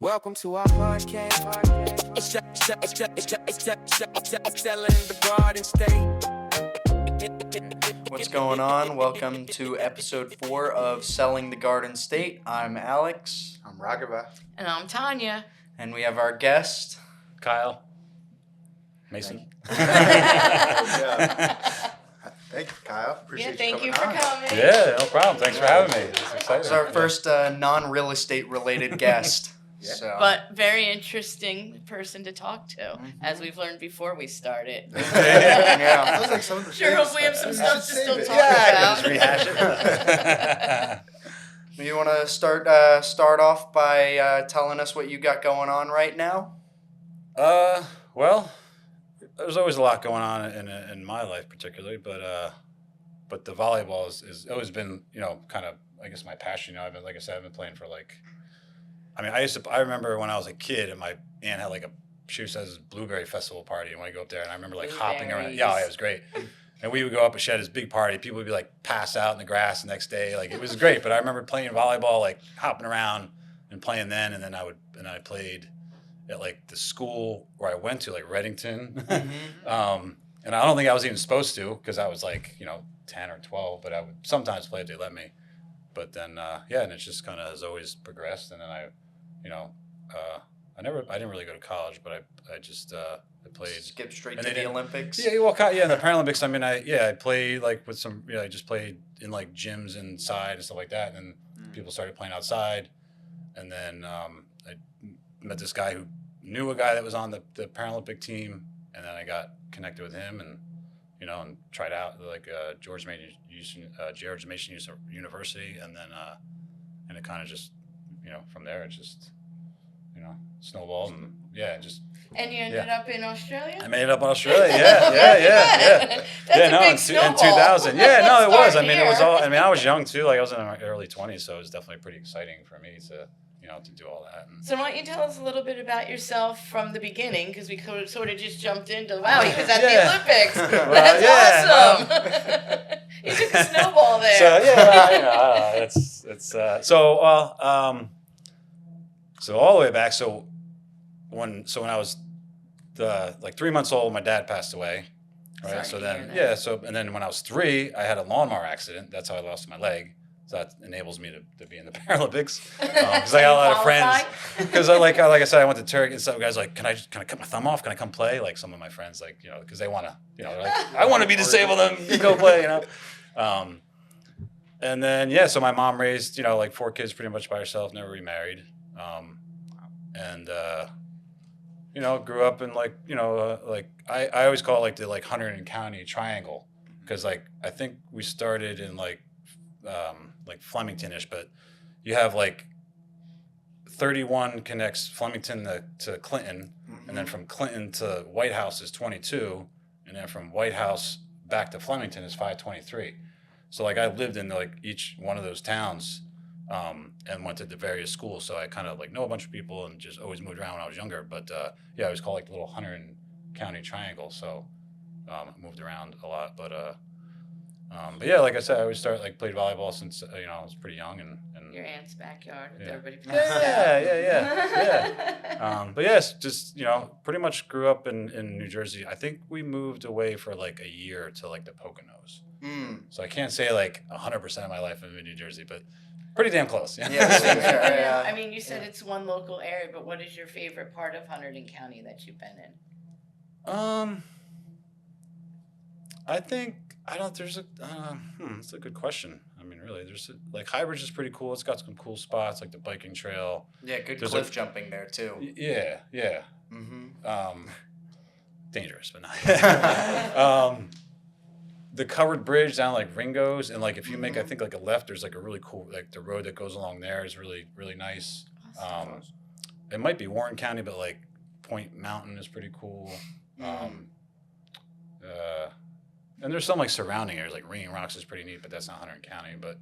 Welcome to our podcast. It's selling the garden state. What's going on? Welcome to episode 4 of Selling the Garden State. I'm Alex. I'm Raghava. And I'm Tonya. And we have our guest, Kyle. Mason. Yeah. Thank you, Kyle. Appreciate Thank you coming for on. coming. Yeah, no problem. Thanks for having me. It's exciting. It's our first non-real estate related guest. Yeah. So. But very interesting person to talk to, as we've learned before we started. Yeah. Sounds like some of the Sure, things- hope we have some You stuff should to still save it. talk Yeah, I about. can just rehash it. You want to start off by telling us what you got going on right now? Well, there's always a lot going on in my life, particularly, but the volleyball is always been, kind of, I guess, my passion. I've been, like I said, I've been playing for I remember when I was a kid and my aunt had she says this blueberry festival party, and when I go up there and I remember hopping around. Yeah, it was great. And we would go up and she had this big party. People would be pass out in the grass the next day. It was great. But I remember playing volleyball, hopping around and playing then. And then I played at the school where I went to, Reddington. And I don't think I was even supposed to, because I was 10 or 12, but I would sometimes play if they let me. But then, and it just kind of has always progressed. And then I didn't really go to college, but I played. Skip straight to the Olympics. Yeah, well, in the Paralympics. I mean, I played with some. I just played in gyms inside and stuff like that. And then people started playing outside, and then I met this guy who knew a guy that was on the Paralympic team, and then I got connected with him, and and tried out George Mason University, and then and it kind of just from there it just snowballed, and just. And you ended up in Australia? I made it up in Australia. Yeah. That's a big in snowball. 2000. Yeah, no, it was. Start It was here. all. I was young too. I was in my early 20s, so it was definitely pretty exciting for me to to do all that. So why don't you tell us a little bit about yourself from the beginning, because we sort of just jumped into, wow, he was at the Olympics. That's awesome. You took a snowball there. So all the way back. So when I was 3 months old, my dad passed away. Right. Sorry to hear that. And then when I was 3, I had a lawnmower accident. That's how I lost my leg. So that enables me to be in the Paralympics, because I got a lot of friends. Because like I said, I went to Turkey, and some guys can I cut my thumb off? Can I come play? Some of my friends because they want to, they're I want to be disabled and you go play, And then so my mom raised 4 kids pretty much by herself, never remarried, and grew up in I always call it the Hunterdon County Triangle, because I think we started in Flemington-ish, but you have 31 connects Flemington to Clinton, and then from Clinton to White House is 22, and then from White House back to Flemington is 523. So I lived in each one of those towns, and went to the various schools. So I kind of know a bunch of people and just always moved around when I was younger. But I was called the little Hunterdon County Triangle. So I moved around a lot. But like I said, I always played volleyball since I was pretty young, and Your aunt's backyard with Yeah. everybody. Yeah. But yes, just pretty much grew up in New Jersey. I think we moved away for a year to the Poconos. So I can't say 100% of my life I'm in New Jersey, but pretty damn close. I mean, you said it's one local area, but what is your favorite part of Hunterdon County that you've been in? I think there's that's a good question. I mean, really, there's Highbridge is pretty cool. It's got some cool spots the biking trail. Yeah, good There's cliff jumping there too. Yeah. Mm-hmm. Dangerous, but not. The covered bridge down Ringo's, and if you make I think a left, there's a really cool the road that goes along there is really really nice. Awesome. It might be Warren County, but Point Mountain is pretty cool. And there's some surrounding areas Ringing Rocks is pretty neat, but that's not Hunterdon County, but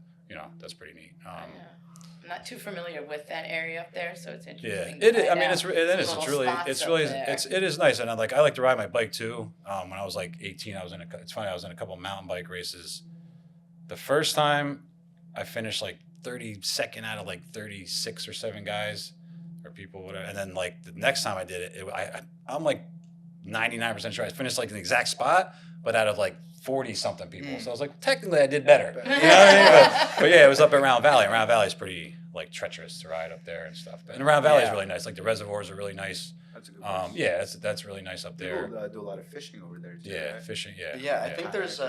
that's pretty neat. I'm not too familiar with that area up there, so it's interesting. Yeah, to find out it's really it is nice, and I like to ride my bike too. When I was 18, I was in a couple mountain bike races. The first time I finished 32nd out of 36 or 7 guys, or people, whatever. And then like the next time I did it, I'm like 99% sure I finished like in the exact spot, but out of like 40 something people. So I was like, technically I did better. You know what I mean? But yeah, it was up at Round Valley. Round Valley is pretty like treacherous to ride up there and stuff. And Round Valley is really nice. Like the reservoirs are really nice. That's a good place. Yeah, that's really nice up there. People do a lot of fishing over there too. Yeah, right? fishing. Yeah. Yeah, I think there's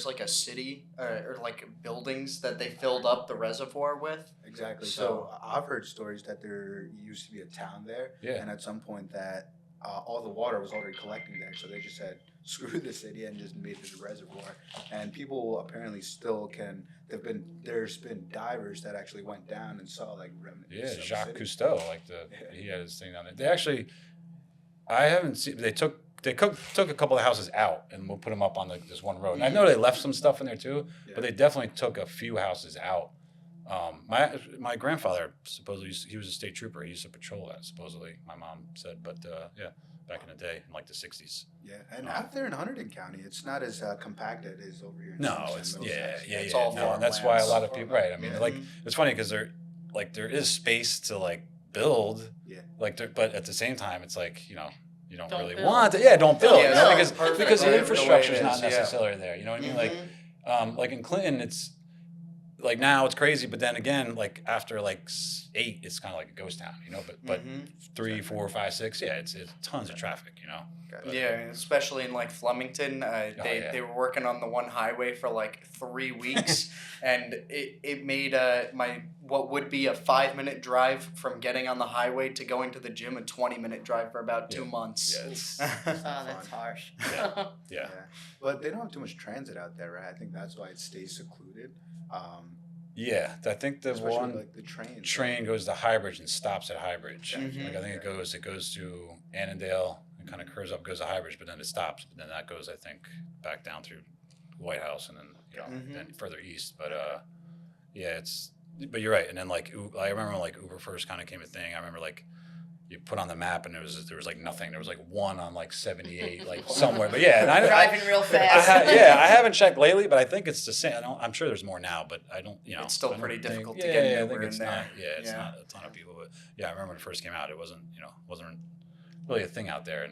like a city or like buildings that they filled up the reservoir with. Exactly. So- So I've heard stories that there used to be a town there, Yeah. and at some point that all the water was already collecting there, so they just said screw the city and just made it a reservoir. And people apparently still can. There's been divers that actually went down and saw like remnants. Yeah, of the Jacques city. Cousteau, he had his thing down there. They actually, I haven't seen. They took a couple of houses out and we'll put them up on this one road. And I know they left some stuff in there too, but they definitely took a few houses out. My grandfather supposedly he was a state trooper. He used to patrol that supposedly. My mom said, but yeah, back in the day, in like the '60s. Yeah, and out there in Hunterdon County, it's not as compacted as over here. In No, Somerset, it's Middlesex. It's all no, and that's why a farmlands. lot of people, right? I mean, like it's funny because there is space to like build, Yeah. but at the same time, it's like you don't Don't really build. want to, don't build, Yeah, you know, no, because perfect, because right, the the infrastructure way is it not is, yeah. necessarily there. You know what I mean? Mhm. Like in Clinton, it's like now it's crazy, but then again, like after like 8, it's kind of like a ghost town, you know. But 3, 4, 5, 6, yeah, it's tons of traffic, you know. But- Yeah, especially in like Flemington, they were working on the one highway for like 3 weeks, and it made what would be a 5-minute drive from getting on the highway to going to the gym a 20-minute drive for about 2 months. Yeah, it's, Oh, that's harsh. yeah. Yeah, but they don't have too much transit out there, right? I think that's why it stays secluded. Yeah, I think the Especially one like the trains. train goes to Highbridge and stops at Highbridge. Mhm. Like I think it goes to Annandale and kind of curves up, goes to Highbridge, but then it stops. But then that goes, I think, back down through White House and then then further east. But yeah, but you're right. And then like I remember when like Uber first kind of came a thing. I remember like you put on the map and there was like nothing. There was like one on like 78 like somewhere. But yeah, and Driving real fast. I haven't checked lately, but I think it's the same. I'm sure there's more now, but I don't. It's still I don't pretty think- difficult to yeah, get an I Uber think it's in there. not. Yeah, it's not a ton of people, but yeah, I remember when it first came out, it wasn't really a thing out there,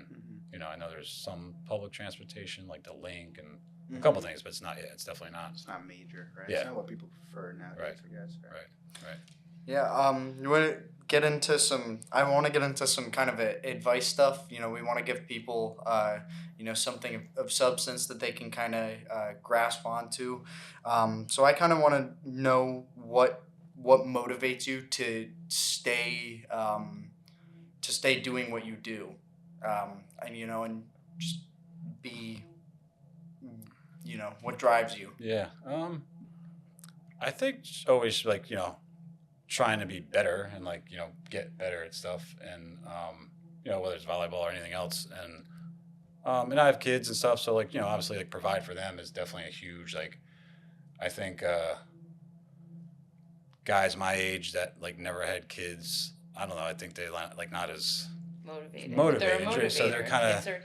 and I know there's some public transportation like the Link and a couple things, but it's not. Yeah, it's definitely not. It's not major, right? Yeah. It's not what people prefer nowadays, I guess. Right. Yeah, you want to get into some. I want to get into some kind of advice stuff. We want to give people, something of substance that they can kind of grasp onto. So I kind of want to know what motivates you to stay doing what you do, and just be, what drives you. Yeah. I think always like trying to be better and like get better at stuff and whether it's volleyball or anything else and I have kids and stuff, so like obviously like provide for them is definitely a huge like I think guys my age that like never had kids, I don't know, I think they like not as motivated, so they're kind of it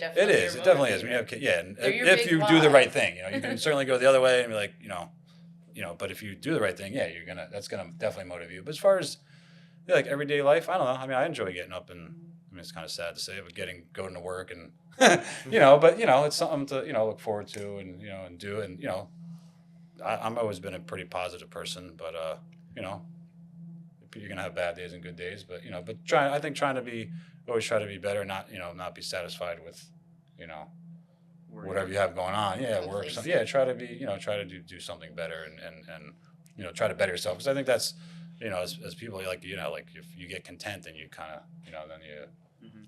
definitely is when you have kids, and if you do the right thing, you can certainly go the other way and be like but if you do the right thing, yeah, that's gonna definitely motivate you. But as far as like everyday life, I don't know. I mean, I enjoy getting up and it's kind of sad to say, but going to work and but it's something to look forward to and and do and I'm always been a pretty positive person, but you're gonna have bad days and good days, but I think trying to always try to be better, not not be satisfied with whatever you have going on. Yeah, work. Try to be, try to do something better and try to better yourself. Because I think that's, as people like, like if you get content and you kind of, then you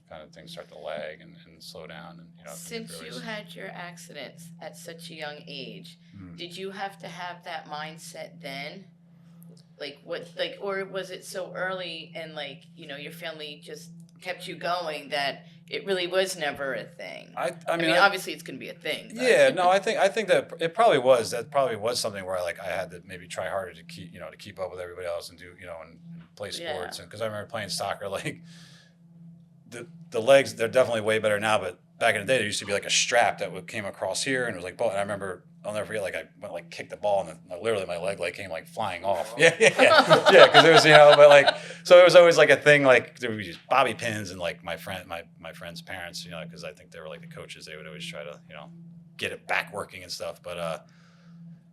kind of things start to lag and slow down. And, Since you had your accidents at such a young age, did you have to have that mindset then? Or was it so early and your family just kept you going that it really was never a thing? I mean, obviously it's going to be a thing. But. Yeah, no, I think that it probably was. That probably was something where I had to maybe try harder to keep up with everybody else and do and play sports. And because I remember playing soccer, like the legs, they're definitely way better now. But back in the day, there used to be like a strap that came across here, and it was like, and I remember, I'll never forget, like I went like kicked the ball, and literally my leg like came like flying off. Yeah, because it was but like so it was always like a thing. Like there would be these bobby pins, and like my friend's parents, because I think they were like the coaches, they would always try to get it back working and stuff. But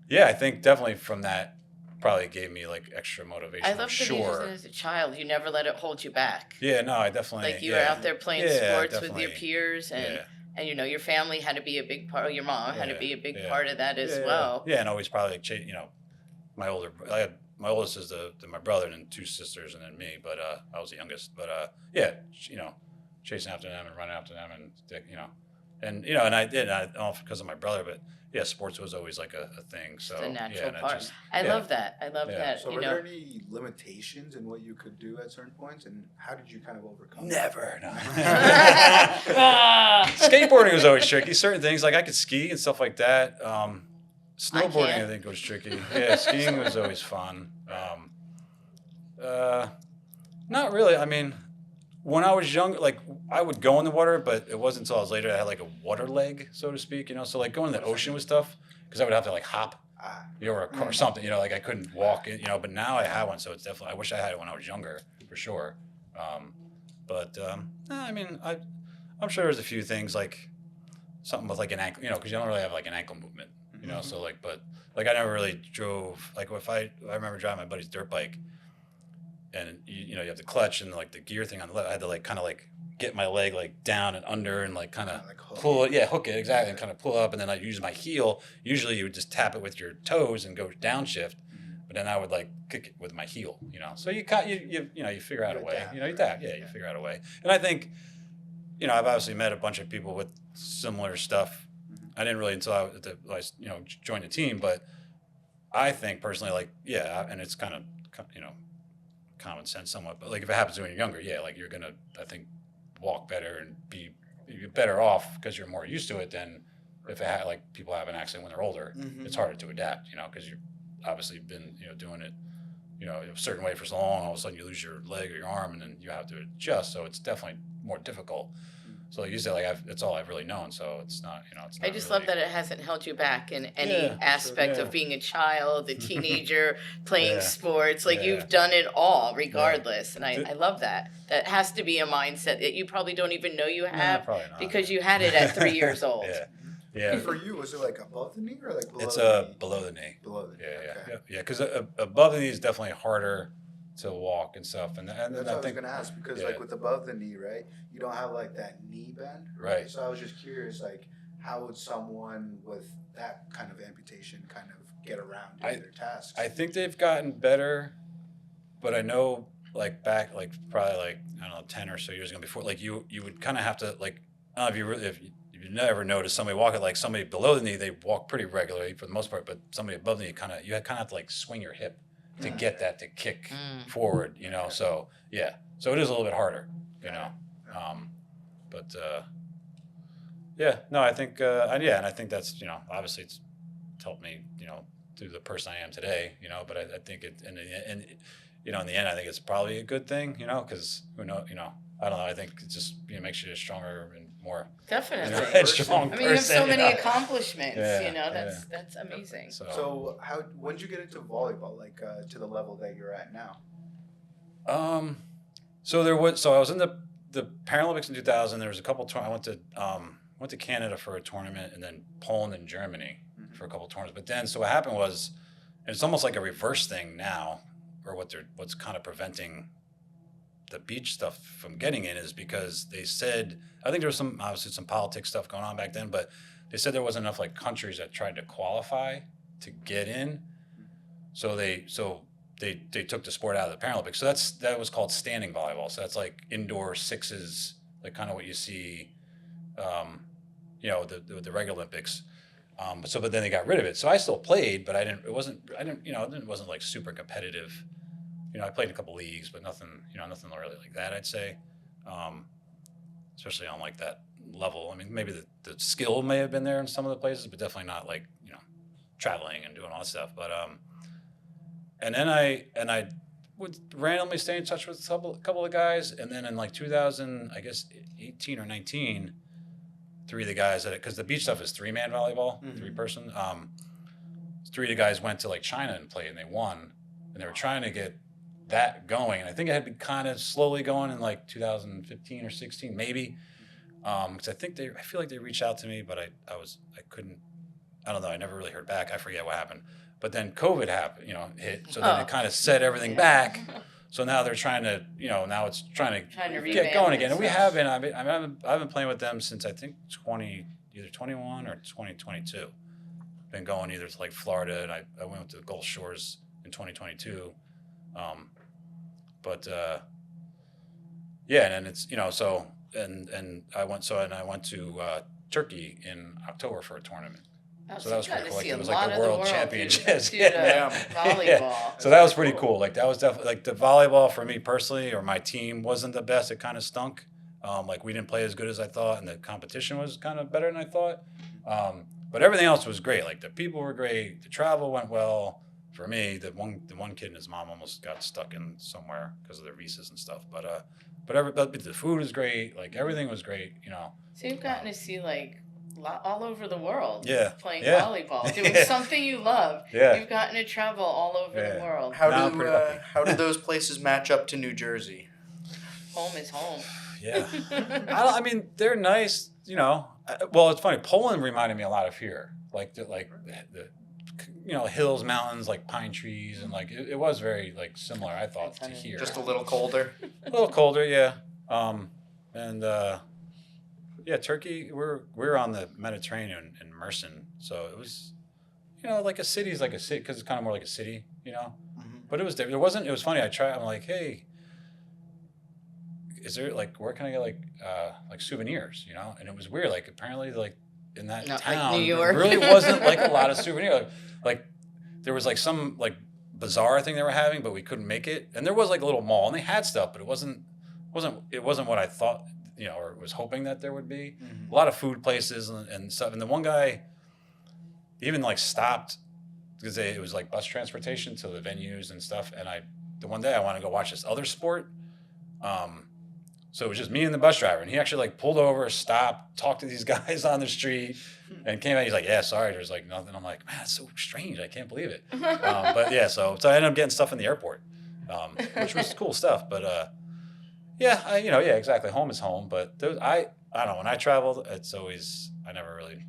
yeah, I think definitely from that probably gave me like extra motivation. I love that you did it as a child. You never let it hold you back. Yeah, no, I definitely like you were out there playing sports with your peers, and your family had to be a big part. Your mom had to be a big part of that as well. Yeah, and always probably I had my oldest is my brother, and then 2 sisters, and then me. But I was the youngest. But chasing after them and running after them, and and I don't know if because of my brother, but yeah, sports was always like a thing. So it's a natural part. I love that. I love that. So were there any limitations in what you could do at certain points, and how did you kind of overcome Never. No. Skateboarding was always tricky. Certain things, like I could ski and stuff like that. Snowboarding, I think, was tricky. Yeah, skiing was always fun. Not really. I mean, when I was young, like I would go in the water, but it wasn't until I was later I had like a water leg, so to speak. So like going in the ocean with stuff, because I would have to like hop, or something. Like I couldn't walk in. But now I have one, so it's definitely. I wish I had it when I was younger, for sure. I mean, I'm sure there's a few things like something with like an ankle, because you don't really have like an ankle movement, So like, but like I never really drove. Like if I remember driving my buddy's dirt bike, and you have the clutch and like the gear thing on the left. I had to like kind of like get my leg like down and under and like kind of pull it. Yeah, hook it exactly, and kind of pull up, and then I use my heel. Usually you would just tap it with your toes and go downshift. But then I would like kick it with my heel, So you figure out a way, you figure out a way. And I think, I've obviously met a bunch of people with similar stuff. I didn't really until I joined the team, but I think personally, like, and it's kind of, common sense somewhat, but like if it happens when you're younger, like you're gonna, I think, walk better and you're better off because you're more used to it than if like people have an accident when they're older. It's harder to adapt, because you're obviously been doing it a certain way for so long, all of a sudden you lose your leg or your arm, and then you have to adjust, so it's definitely more difficult. So like you said, like it's all I've really known, so it's not it's not I just really... love that it hasn't held you back in any aspect of being a child, a teenager, playing sports. Like you've done it all regardless, and I love that. That has to be a mindset that you probably don't even know you have because you had it at 3 years old. Yeah. And for you, was it like above the knee or like below it's the knee? Below the knee. Below the knee. Yeah. Because above the knee is definitely harder to walk and stuff. And that's what I was gonna ask, because like with above the knee, right, you don't have like that knee bend, right? So I was just curious, like, how would someone with that kind of amputation kind of get around doing their tasks? I think they've gotten better, but I know like back, like probably like I don't know 10 or so years ago before, like you would kind of have to like I don't know if you never noticed somebody walking, like somebody below the knee, they walk pretty regularly for the most part, but somebody above the knee you kind of have to like swing your hip to get that to kick forward, so so it is a little bit harder, I think and I think that's obviously it's helped me through the person I am today, but I think it in the end I think it's probably a good thing, because who knows, I don't know, I think it just makes you a stronger and more headstrong person. You have so many accomplishments, that's amazing. So when did you get into volleyball, like to the level that you're at now? So I was in the Paralympics in 2000. There was a couple I went to Canada for a tournament, and then Poland and Germany for a couple tournaments. But then so what happened was, and it's almost like a reverse thing now, or what's kind of preventing the beach stuff from getting in is because they said, I think there was obviously some politics stuff going on back then, but they said there wasn't enough like countries that tried to qualify to get in. So they took the sport out of the Paralympics. So that was called standing volleyball. So that's like indoor sixes, like kind of what you see, the regular Olympics. But then they got rid of it. So I still played, but it wasn't like super competitive. I played in a couple leagues, but nothing really like that, I'd say. Especially on like that level. I mean, maybe the skill may have been there in some of the places, but definitely not like, traveling and doing all that stuff. But, and then I would randomly stay in touch with a couple of guys. And then in like 2018 or 19, three of the guys because the beach stuff is 3-man volleyball, 3-person. 3 of the guys went to like China and played, and they won, and they were trying to get that going. And I think it had been kind of slowly going in like 2015 or 16, maybe. Because I feel like they reached out to me, but I couldn't. I don't know. I never really heard back. I forget what happened. But then COVID happened, hit. So then it kind of set everything back. So now they're trying to, now it's trying to get going again. And we have been. I've been playing with them since I think either 21 or 2022. Been going either to like Florida, and I went to the Gulf Shores in 2022. Yeah, and it's so and I went to Turkey in October for a tournament. So that was pretty cool. Like, it was like the world championships. Volleyball. Yeah. So that was pretty cool. Like that was definitely like the volleyball for me personally, or my team wasn't the best. It kind of stunk. Like we didn't play as good as I thought, and the competition was kind of better than I thought. But everything else was great. Like the people were great. The travel went well. For me, the one kid and his mom almost got stuck in somewhere because of their visas and stuff. But the food was great. Like everything was great. So you've gotten to see like all over the world. Yeah. Playing Yeah. volleyball, doing something you love. Yeah. You've gotten to travel all over the world. How do those places match up to New Jersey? Home is home. Yeah. I mean, they're nice. Well, it's funny. Poland reminded me a lot of here. Like the hills, mountains, like pine trees, and like it was very like similar. I thought to here. Just a little colder. A little colder, yeah. Turkey. We're on the Mediterranean in Mersin, so it was, like a city's like a city because it's kind of more like a city, But it was different. It was funny. I'm like, hey, is there like where can I get like souvenirs, And it was weird. Like apparently like in that Not town, like New York. there really wasn't like a lot of souvenirs. Like there was like some like bizarre thing they were having, but we couldn't make it. And there was like a little mall, and they had stuff, but it wasn't what I thought, or was hoping that there would be. A lot of food places and stuff. And the one guy even like stopped because it was like bus transportation to the venues and stuff. And the one day I wanted to go watch this other sport. So it was just me and the bus driver, and he actually like pulled over, stopped, talked to these guys on the street, and came out. He's like, "Yeah, sorry, there's like nothing." I'm like, "Man, it's so strange. I can't believe it." But yeah, so I ended up getting stuff in the airport, which was cool stuff. But exactly. Home is home. But I don't know. When I traveled, it's always I never really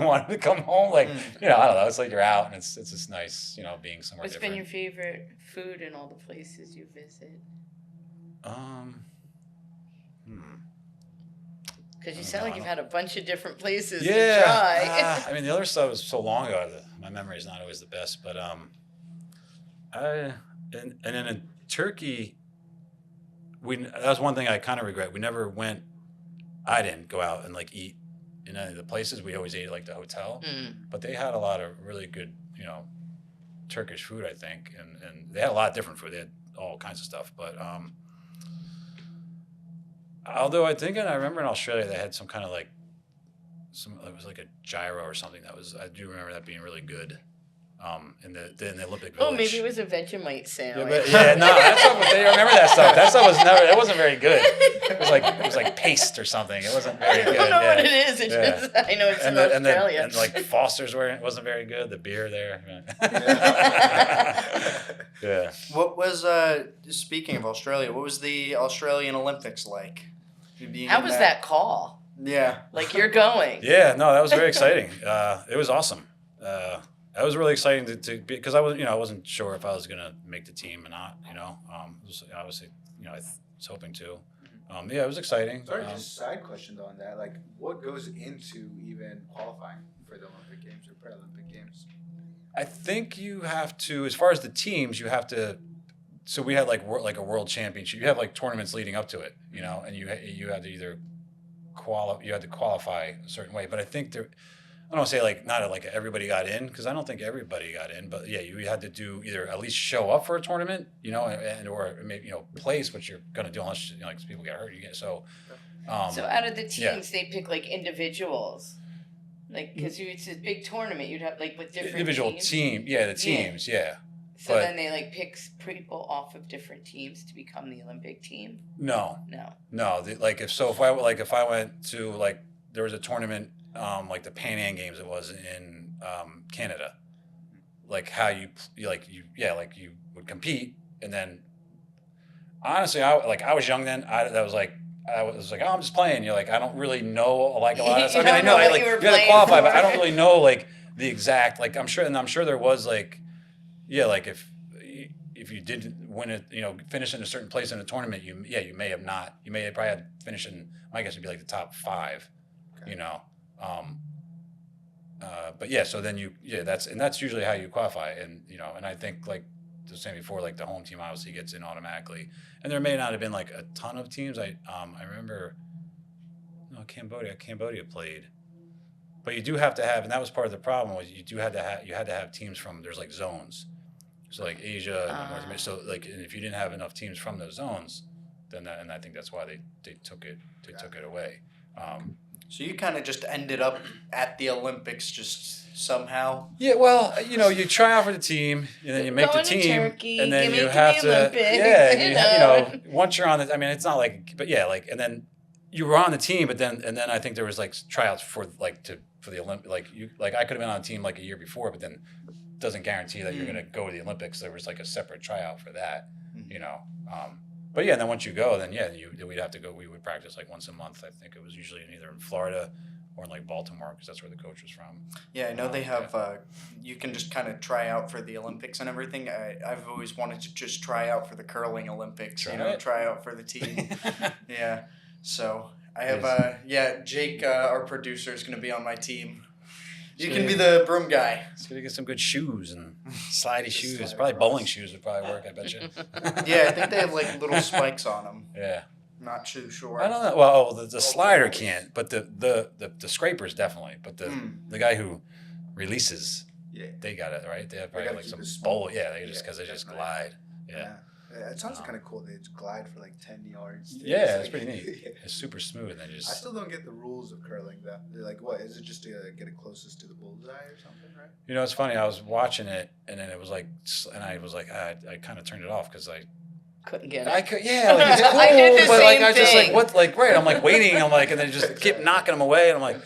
wanted to come home. Like I don't know. It's like you're out, and it's just nice, being somewhere What's different. been your favorite food in all the places you visit? Because you sound like you've had a bunch of different places to try. I mean, the other stuff was so long ago that my memory is not always the best. But and then in Turkey, that was one thing I kind of regret. We never went. I didn't go out and like eat in any of the places. We always ate at like the hotel. But they had a lot of really good, Turkish food, I think, and they had a lot of different food. They had all kinds of stuff, but. Although I remember in Australia they had some kind of like it was like a gyro or something I do remember that being really good. In the Olympic Village. Oh, maybe it was a Vegemite sandwich. That's stuff. They remember that stuff. That stuff it wasn't very good. It was like paste or something. It wasn't very good. I don't know what it is. I know it's in Australia. And like Foster's wasn't very good. The beer there. Yeah. What was speaking of Australia? What was the Australian Olympics like? How was that call? Yeah. Like you're going. Yeah. No, that was very exciting. It was awesome. That was really exciting to because I wasn't sure if I was gonna make the team or not. Obviously, I was hoping to. It was exciting. Sorry, just a side question though on that. Like, what goes into even qualifying for the Olympic Games or Paralympic Games? I think you have to, as far as the teams, you have to. So we had like a world championship. You have like tournaments leading up to it, and you had to either qualify a certain way. But I think I don't want to say like not like everybody got in because I don't think everybody got in, but yeah, you had to do either at least show up for a tournament, and or maybe place, which you're gonna do unless like people get hurt. So out of the teams, they pick like individuals, like because it's a big tournament, you'd have like with different individual teams. The teams, yeah. So then they like pick people off of different teams to become the Olympic team. No. No. If I went to like there was a tournament, like the Pan Am Games. It was in Canada. Like how you would compete, and then honestly, I was young then. I was like, oh, I'm just playing. You're like, I don't really know like a lot of stuff. I mean, I know what like you were you got to playing qualify, for. but I don't really know like the exact like. I'm sure there was like, yeah, like if you didn't win it, finish in a certain place in a tournament, you may have not. You may have probably had finished in. My guess would be like the top 5. Okay. But yeah, so then that's usually how you qualify, and and I think like I was saying before, like the home team obviously gets in automatically, and there may not have been like a ton of teams. I remember, no, Cambodia played, but you do have to have, and that was part of the problem was you had to have teams from there's like zones, so like Asia and North America. So like, and if you didn't have enough teams from those zones, then and I think that's why they took it away. So you kind of just ended up at the Olympics just somehow. Yeah, well, you try out for the team, and then you make Going the to team, Turkey, and then give you me have to, Olympics, yeah, once you're on the, I mean, it's not like, but yeah, like, and then you were on the team, but then I think there was like tryouts for the Olympic, like I could have been on a team like a year before, but then doesn't guarantee that you're gonna go to the Olympics. There was like a separate tryout for that, But yeah, and then once you go, then we'd have to go. We would practice like once a month. I think it was usually either in Florida or in like Baltimore because that's where the coach was from. Yeah, I know they have. You can just kind of try out for the Olympics and everything. I've always wanted to just try out for the curling Olympics. Try out for the team. Yeah. So I have. Jake, our producer, is going to be on my team. You can be the broom guy. It's gonna get some good shoes and slidey shoes. Probably bowling shoes would probably work. I bet you. Yeah, I think they have like little spikes on them. Yeah. Not too sure. I don't know. Well, the slider can't, but the scrapers definitely. But the guy who releases, they got it right. They have probably like some bowl. Yeah, they just glide. Yeah. It sounds kind of cool. They just glide for like 10 yards. Yeah, it's pretty neat. It's super smooth. And I still don't get the rules of curling. Though. Like, what is it? Just to get it closest to the bullseye or something, right? It's funny. I was watching it, and then it was like, and I was like, I kind of turned it off because I couldn't get it. I could, yeah, like it's cool, I did the but like same I just thing. like what, like right. I'm like waiting. I'm like, and then just keep knocking them away, and I'm like,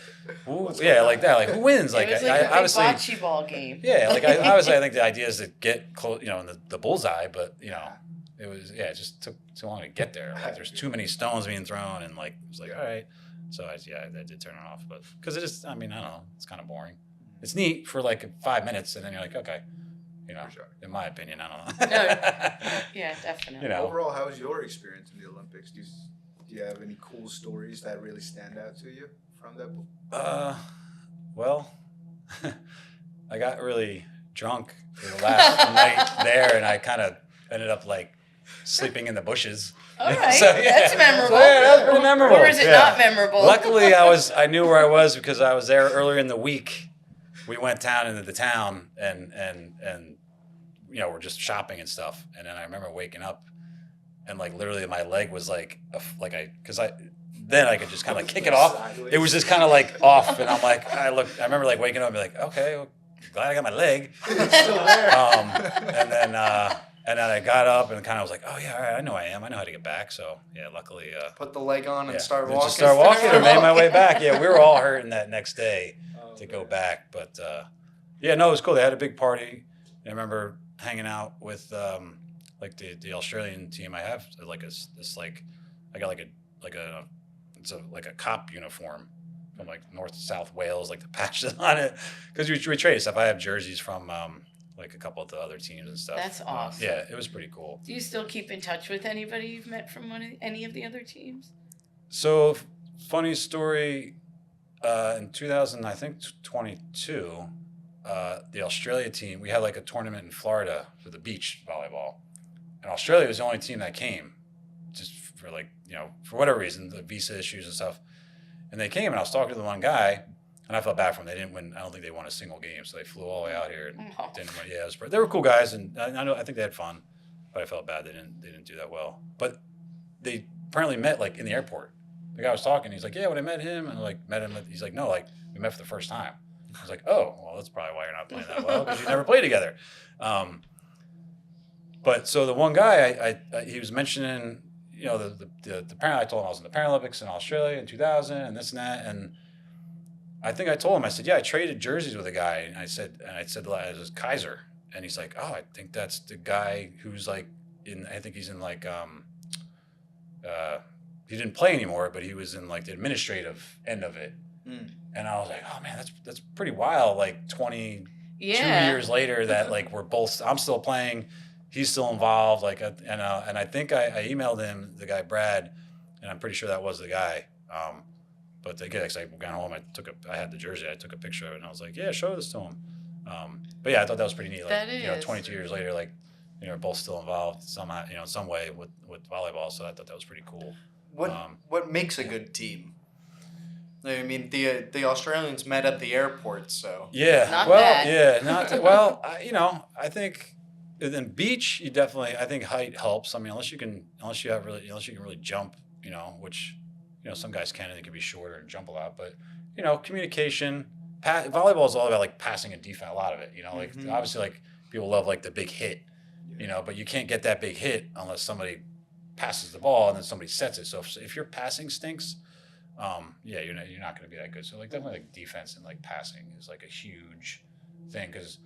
ooh, yeah, like that. Like who wins? Like, it was like I a big obviously, bocce ball game. yeah, like I obviously I think the idea is to get close, in the bullseye, but it was it just took too long to get there. Like there's too many stones being thrown, and like it was like all right. So I did turn it off, but because it just, I mean, I don't know, it's kind of boring. It's neat for like 5 minutes, and then you're like, okay, Sure. in my opinion, I don't know. Yeah, definitely. Overall, how was your experience in the Olympics? Do you have any cool stories that really stand out to you from that? Well, I got really drunk for the last night there, and I kind of ended up like sleeping in the bushes. All right, So, yeah. that's memorable. So, yeah, that's pretty memorable. Or is it not memorable? Luckily, I knew where I was because I was there earlier in the week. We went down into the town and we're just shopping and stuff. And then I remember waking up and like literally my leg was like then I could just kind of like kick it off. It was just kind of like off, and I'm like, I remember like waking up and be like, okay, well, glad I got my leg. It's still there. And then I got up and kind of was like, oh yeah, all right, I know how to get back. So yeah, luckily. Put the leg on and start Then walking. just start walking and made my way back. Yeah, we were all hurting that next day to go back, but it was cool. They had a big party. I remember hanging out with like the Australian team. I have like I got like a cop uniform from like North South Wales, like the patches on it, because we trade stuff. I have jerseys from like a couple of the other teams and stuff. That's awesome. Yeah, it was pretty cool. Do you still keep in touch with anybody you've met from any of the other teams? So, funny story. In 2022, the Australia team, we had like a tournament in Florida for the beach volleyball, and Australia was the only team that came, just for like for whatever reason, the visa issues and stuff. And they came, and I was talking to the one guy. And I felt bad for them. They didn't win. I don't think they won a single game, so they flew all the way out here and didn't win. Yeah, they were cool guys, and I think they had fun, but I felt bad they didn't do that well. But they apparently met like in the airport. The guy was talking. He's like, "Yeah, when I met him, and like met him." He's like, "No, like we met for the first time." I was like, "Oh, well, that's probably why you're not playing that well because you never played together." But so the one guy, he was mentioning, the I told him I was in the Paralympics in Australia in 2000 and this and that, and I think I told him, I said, yeah, I traded jerseys with a guy. And I said, it was Kaiser. And he's like, oh, I think that's the guy who's like I think he's in like, he didn't play anymore, but he was in like the administrative end of it. And I was like, oh man, that's pretty wild. Like 22 years later that like I'm still playing, he's still involved. Like, and I think I emailed him, the guy, Brad, and I'm pretty sure that was the guy. But again, I got home, I had the jersey, I took a picture of it, and I was like, yeah, show this to him. But yeah, I thought that was pretty neat. Like, 22 years later, like, we're both still involved somehow, in some way with volleyball. So I thought that was pretty cool. What makes a good team? I mean, the Australians met at the airport, so yeah. I think in beach, I think height helps. I mean, unless you can really jump, which some guys can, and they can be shorter and jump a lot. But communication, volleyball is all about like passing and defense. A lot of it, like obviously like people love like the big hit, but you can't get that big hit unless somebody passes the ball and then somebody sets it. So if your passing stinks, you're not going to be that good. So like definitely like defense and like passing is like a huge thing, because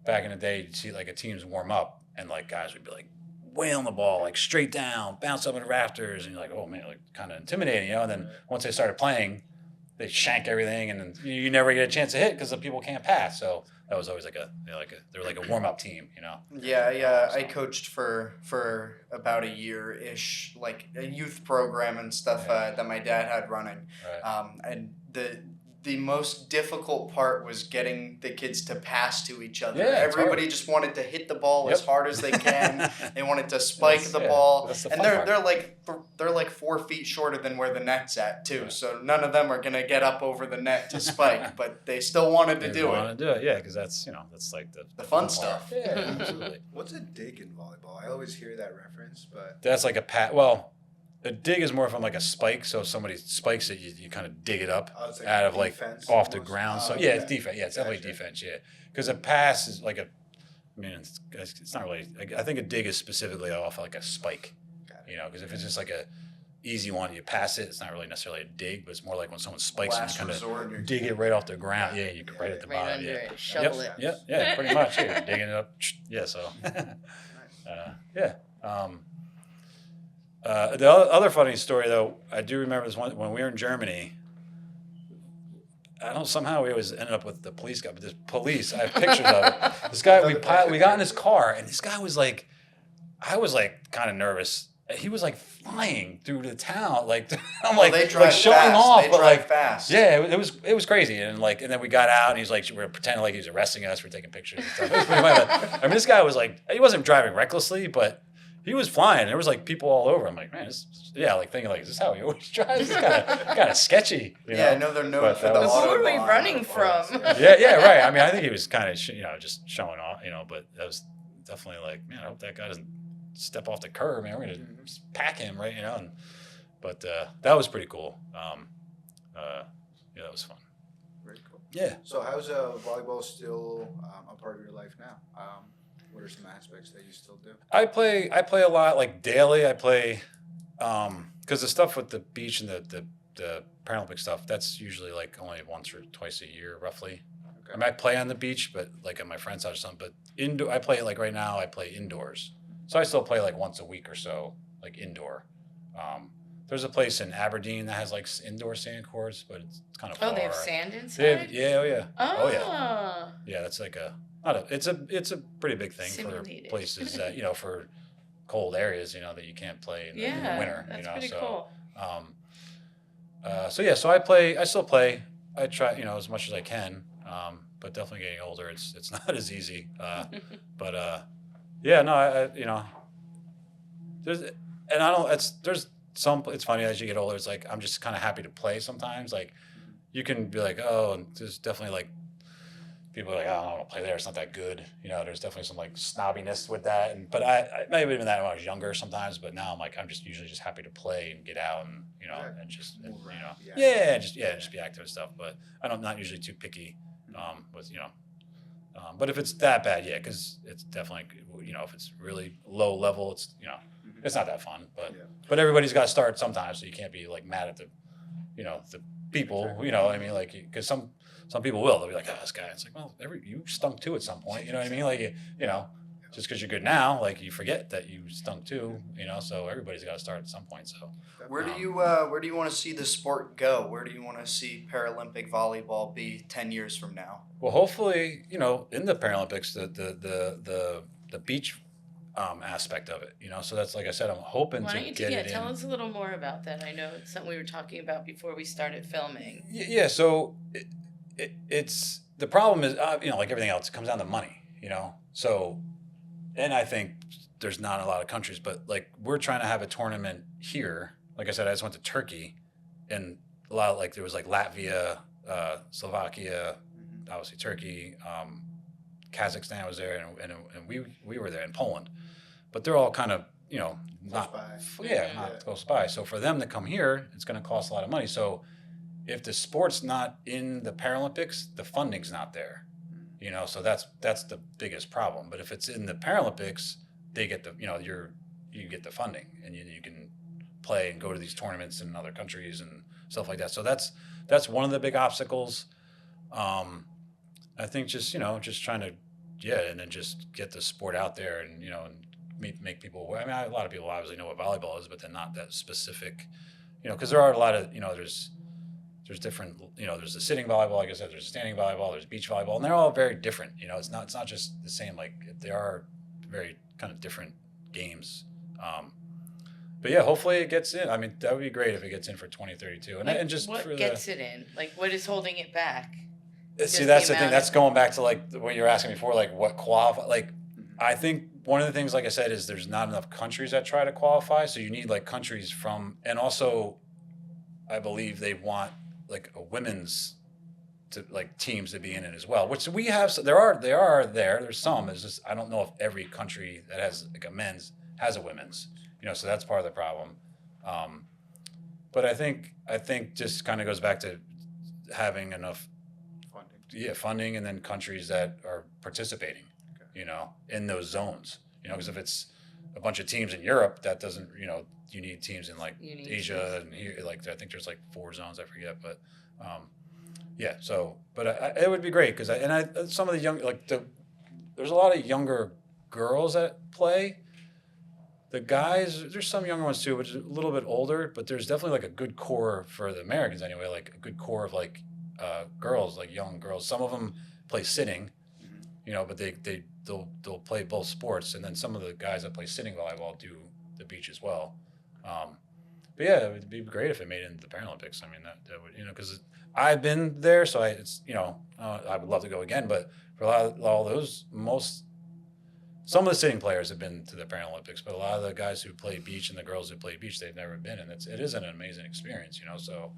back in the day you'd see like a team's warm up and like guys would be like wailing the ball like straight down, bounce up in the rafters, and you're like, oh man, like kind of intimidating, And then once they started playing, they shank everything, and then you never get a chance to hit because the people can't pass. So that was always like they're like a warm up team, Yeah. I coached for about a year-ish, like a youth program and stuff that my dad had running. Right. And the most difficult part was getting the kids to pass to each other. Yeah, everybody just wanted to hit the ball as hard as they can. They wanted to spike the ball, and they're like 4 feet shorter than where the net's at too. Right. So none of them are gonna get up over the net to spike, but they still wanted to do it. Yeah, because that's that's like the fun stuff. Yeah, absolutely. What's a dig in volleyball? I always hear that reference, but that's like a pat. Well, a dig is more from like a spike. So if somebody spikes it, you kind of dig it up like out of like off almost the ground. So yeah, it's defense. Yeah, it's definitely defense. Yeah, because a pass is like it's not really. I think a dig is specifically off like a spike. Because if it's just like a easy one, you pass it. It's not really necessarily a dig, but it's more like when someone spikes and you kind of dig it right off the ground. Yeah, you can right at the bottom. Under it, shovel it. Yeah, pretty much. Yeah, you're digging it up. Yeah, so yeah. The other funny story, though, I do remember this one when we were in Germany. I don't know, somehow we always ended up with the police guy, but this police, I have pictures of it. This guy, we got in his car, and this guy was like, I was like kind of nervous. He was like flying through the town, like I'm like, they drive showing fast. off, they but drive like fast. Yeah, it was crazy, and then we got out, and he's like, we're pretending like he was arresting us, we're taking pictures and stuff. It was pretty funny. I mean, this guy was like, he wasn't driving recklessly, but he was flying. There was like people all over. I'm like, man, like thinking like, is this how he always drives? It's kind of sketchy. I know they're known for the Who are we Autobahn. running from? Yeah, right. I mean, I think he was kind of just showing off, but that was definitely like, man, I hope that guy doesn't step off the curb, man. We're gonna pack him, right? But that was pretty cool. That was fun. very cool. Yeah. So how's volleyball still a part of your life now? What are some aspects that you still do? I play a lot, like daily. I play because the stuff with the beach and the Paralympic stuff, that's usually like only once or twice a year, roughly. Okay. I mean, I play on the beach, but like at my friend's house or something. But I play like right now. I play indoors, so I still play like once a week or so, like indoor. There's a place in Aberdeen that has like indoor sand courts, but it's kind of far. Oh, they have sand inside? Yeah. Oh yeah. Yeah, that's like it's a pretty big thing Simulated. For places that for cold areas that you can't play in the winter. That's pretty cool. So I still play. I try as much as I can, but definitely getting older, it's not as easy. But it's funny as you get older. It's like I'm just kind of happy to play sometimes. Like you can be like, oh, and there's definitely like people are like, oh, I don't want to play there. It's not that good. There's definitely some like snobbiness with that. But I maybe even that when I was younger sometimes. But now I'm just usually just happy to play and get out and and just just be active and stuff. But I'm not usually too picky with But if it's that bad, because it's definitely if it's really low level, it's it's not that fun. But everybody's got to start sometimes, so you can't be like mad at the people, you know, I mean, like, because some people will, they'll be like, oh, this guy. It's like, well, you stunk too at some point, you know what I mean? Like, you know, just because you're good now, like you forget that you stunk too, you know. So everybody's got to start at some point. So Where do you want to see the sport go? Where do you want to see Paralympic volleyball be 10 years from now? well, hopefully, you know, in the Paralympics, the beach aspect of it, you know. So that's, like I said, I'm hoping Why to don't you get it tell in. us a little more about that? I know it's something we were talking about before we started filming. Yeah, so it's the problem is, you know, like everything else, it comes down to money, you know. So, and I think there's not a lot of countries, but like we're trying to have a tournament here. Like I said, I just went to Turkey, and a lot of, like, there was like Latvia, Slovakia, obviously Turkey, Kazakhstan was there, and we were there in Poland, but they're all kind of, you know, not not close by. So for them to come here, it's going to cost a lot of money. So if the sport's not in the Paralympics, the funding's not there, you know. So that's the biggest problem. But if it's in the Paralympics, they get the, you know, you get the funding, and you can play and go to these tournaments in other countries and stuff like that. So that's one of the big obstacles. I think just, you know, just trying to, and then just get the sport out there, and, you know, and make people aware. I mean, a lot of people obviously know what volleyball is, but they're not that specific, you know, because there are a lot of, you know, there's different, you know, there's the sitting volleyball, like I said, there's standing volleyball, there's beach volleyball, and they're all very different. You know, it's not just the same. Like, they are very kind of different games. But yeah, hopefully it gets in. I mean, that would be great if it gets in for 2032. And, Like, and just what for gets it in? Like, what is holding it back? See, Just that's the the thing. amount That's of- going back to like what you were asking before, like what qualify. Like, I think one of the things, like I said, is there's not enough countries that try to qualify. So you need like countries from, and also, I believe they want like a women's teams to be in it as well. Which we have. So there's some. It's just I don't know if every country that has like a men's has a women's. You know, so that's part of the problem. But I think just kind of goes back to having enough funding, and then countries that are participating, you know, in those zones, you know, because if it's a bunch of teams in Europe, that doesn't, you know, you need teams in like Asia and here, like I think there's like 4 zones, I forget, but so, but it would be great because some of the young, like there's a lot of younger girls that play. The guys, there's some younger ones too, which is a little bit older, but there's definitely like a good core for the Americans anyway, like a good core of like girls, like young girls. Some of them play sitting, you know, but they'll play both sports, and then some of the guys that play sitting volleyball do the beach as well. But yeah, it would be great if it made it into the Paralympics. I mean, that would, you know, because I've been there, so it's, you know, I would love to go again. But for some of the sitting players have been to the Paralympics, but a lot of the guys who play beach and the girls who play beach, they've never been, and it is an amazing experience, you know. So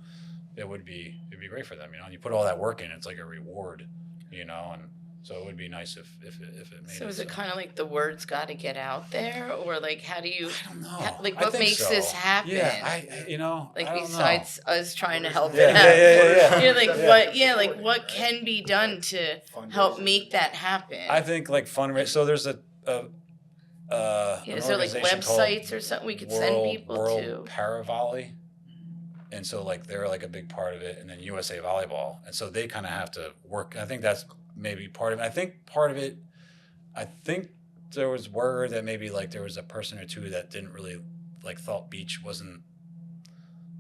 it'd be great for them, you know. And you put all that work in, it's like a reward, you know. And so it would be nice if it made it. So is it kind of like the word's got to get out there, or like how do you? I don't know. Like I what think makes so. this happen? Yeah, you know, Like I don't besides us trying to help know. it out. Yeah. You're like Yeah. what? Yeah, like what can be done to help make that happen? I think like fundraising. So there's an is there like organization called websites or something we could send people World to? Para Volley, and so like they're like a big part of it, and then USA Volleyball, and so they kind of have to work. I think that's maybe part of it. I think part of it. I think there was word that maybe like there was a person or two that didn't really like thought beach wasn't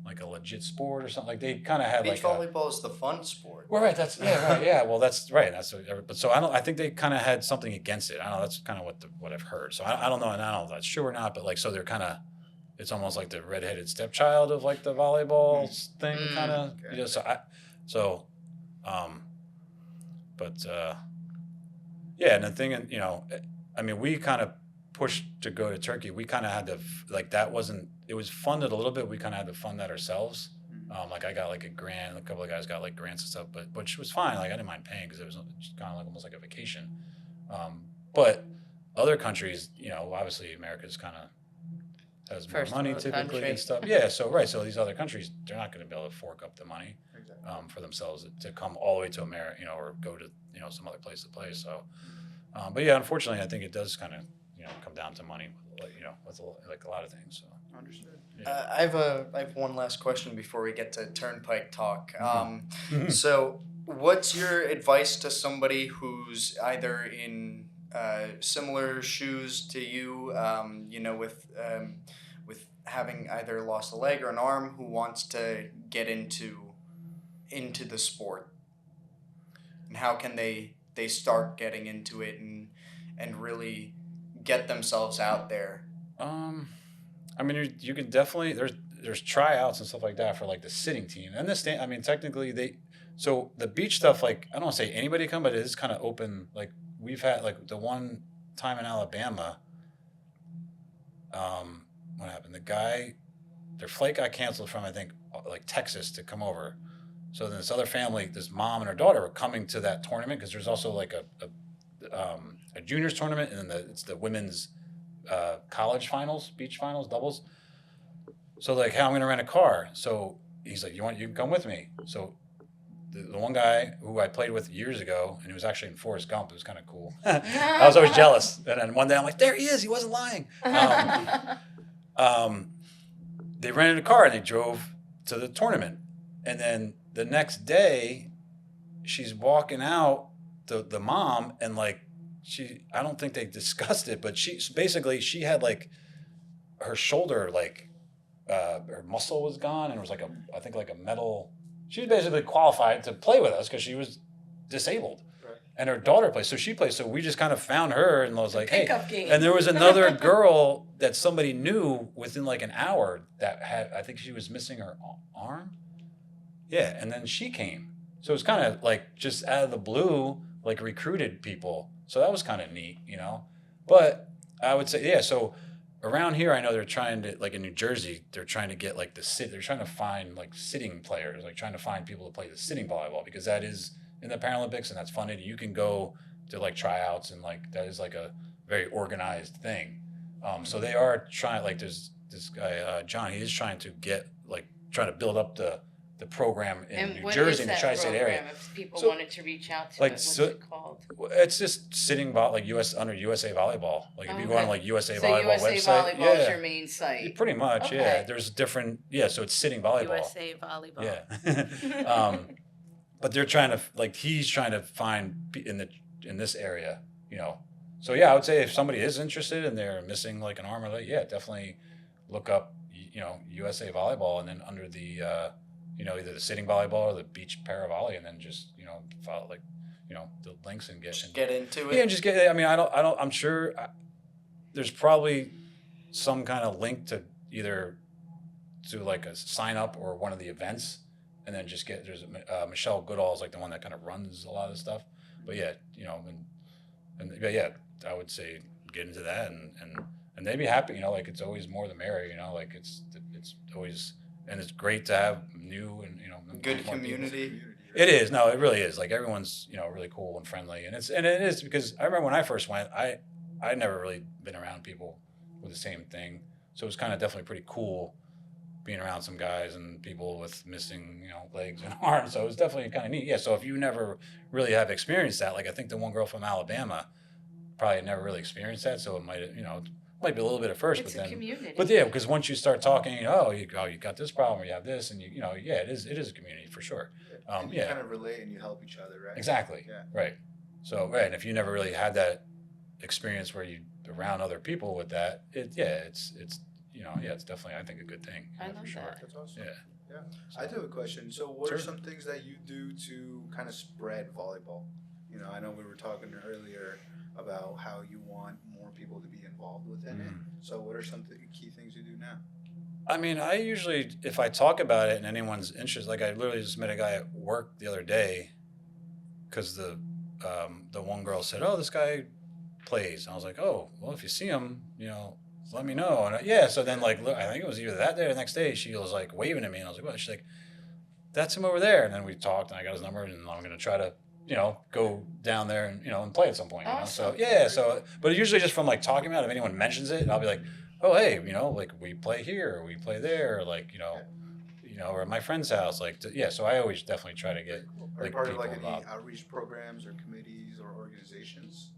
like a legit sport or something. Like they kind of had Beach like volleyball is the fun sport. Well, right. That's right. Yeah. Well, that's right. But so I think they kind of had something against it. I don't know. That's kind of what I've heard. So I don't know. And I don't know if that's true or not. But like, so they're kind of, it's almost like the redheaded stepchild of like the volleyball thing, kind of. Okay. You know. Yeah. And the thing, you know, I mean, we kind of pushed to go to Turkey. We kind of had to like that wasn't. It was funded a little bit. We kind of had to fund that ourselves. Like I got like a grant, a couple of guys got like grants and stuff, but which was fine. Like I didn't mind paying because it was just kind of like almost like a vacation. But other countries, you know, obviously America's kind of has more First money world typically country. and stuff. Yeah, so right, so these other countries, they're not going to be able to fork up the money for themselves to come all the way to America, you know, or go to, you know, some other place to play. So, but yeah, unfortunately, I think it does kind of, you know, come down to money, you know, with like a lot of things. So. Understood. I have one last question before we get to Turnpike talk. So, what's your advice to somebody who's either in similar shoes to you, with having either lost a leg or an arm, who wants to get into the sport, and how can they start getting into it and really get themselves out there? I mean, you can definitely there's tryouts and stuff like that for like the sitting team and the stand. I mean, technically so the beach stuff, like I don't want to say anybody come, but it is kind of open. Like we've had like the one time in Alabama. What happened? Their flight got canceled from I think like Texas to come over. So then this other family, this mom and her daughter were coming to that tournament because there's also like a juniors tournament and then it's the women's college finals, beach finals, doubles. So like, hey, I'm gonna rent a car. So he's like, you can come with me. So the one guy who I played with years ago, and he was actually in Forrest Gump. It was kind of cool. I was always jealous. And then one day I'm like, there he is. He wasn't lying. They rented a car and they drove to the tournament. And then the next day, she's walking out, the mom, and like I don't think they discussed it, but she had like her shoulder, like her muscle was gone, and it was like I think like a metal. She was basically qualified to play with us because she was disabled. Right. And her daughter plays, so she plays. So we just kind of found her and was like, hey. Game. And there was another girl that somebody knew within like an hour that I think she was missing her arm. Yeah, and then she came. So it was kind of like just out of the blue, like recruited people. So that was kind of neat, But I would say, yeah, so around here, I know they're trying to, like in New Jersey, they're trying to get like they're trying to find like sitting players, like trying to find people to play the sitting volleyball because that is in the Paralympics and that's funded. You can go to like tryouts and like that is like a very organized thing. So they are trying, like there's this guy, John, he is trying to trying to build up the program in New Jersey in the tri-state area. If people So, wanted to reach out to like, what's so- it called? It's just sitting like under USA Volleyball. Like if you go on like USA So Volleyball USA website, Volleyball is yeah, your main site. pretty much, yeah. Okay. There's different, so it's sitting volleyball. USA Volleyball. Yeah. But they're trying to he's trying to find in this area, So yeah, I would say if somebody is interested and they're missing like an arm or leg, yeah, definitely look up USA Volleyball and then under the either the sitting volleyball or the beach para volley and then just follow the links and get into it. Yeah, and just get. I mean, I'm sure there's probably some kind of link to either to like a sign up or one of the events, and then just get. There's Michelle Goodall is like the one that kind of runs a lot of stuff. But yeah, but yeah, I would say get into that and they'd be happy. Like it's always more the merrier. Like it's always and it's great to have new and good community. It is. No, it really is. Like everyone's, really cool and friendly. And it is because I remember when I first went, I'd never really been around people with the same thing. So it was kind of definitely pretty cool being around some guys and people with missing, legs and arms. So it was definitely kind of neat. Yeah. So if you never really have experienced that, like I think the one girl from Alabama probably had never really experienced that. So it might be a little bit at first, It's but a then, community. but yeah, because once you start talking, you got this problem or you have this and it is a community for sure. And you kind of relate and you help each other, right? Exactly. Yeah. Right. So, right. And if you never really had that experience where you around other people with that, it's definitely, I think, a good thing. I for love sure. that. That's awesome. Yeah. I do have a question. So what are Sure. some things that you do to kind of spread volleyball? I know we were talking earlier about how you want more people to be involved within it. So what are some key things you do now? I mean, I usually, if I talk about it and anyone's interested, like I literally just met a guy at work the other day because the one girl said, "Oh, this guy plays." And I was like, "Oh, well, if you see him, let me know." And so then like, I think it was either that day or the next day, she was like waving at me, and I was like, "What?" She's like, "That's him over there." And then we talked, and I got his number, and I'm gonna try to, go down there and and play at some point. Awesome. So yeah, but usually just from like talking about it, if anyone mentions it, I'll be like, "Oh, hey, like we play here, or we play there, or like or at my friend's house." Like so I always definitely try to get Are you like part of people like any involved. outreach programs or committees or organizations?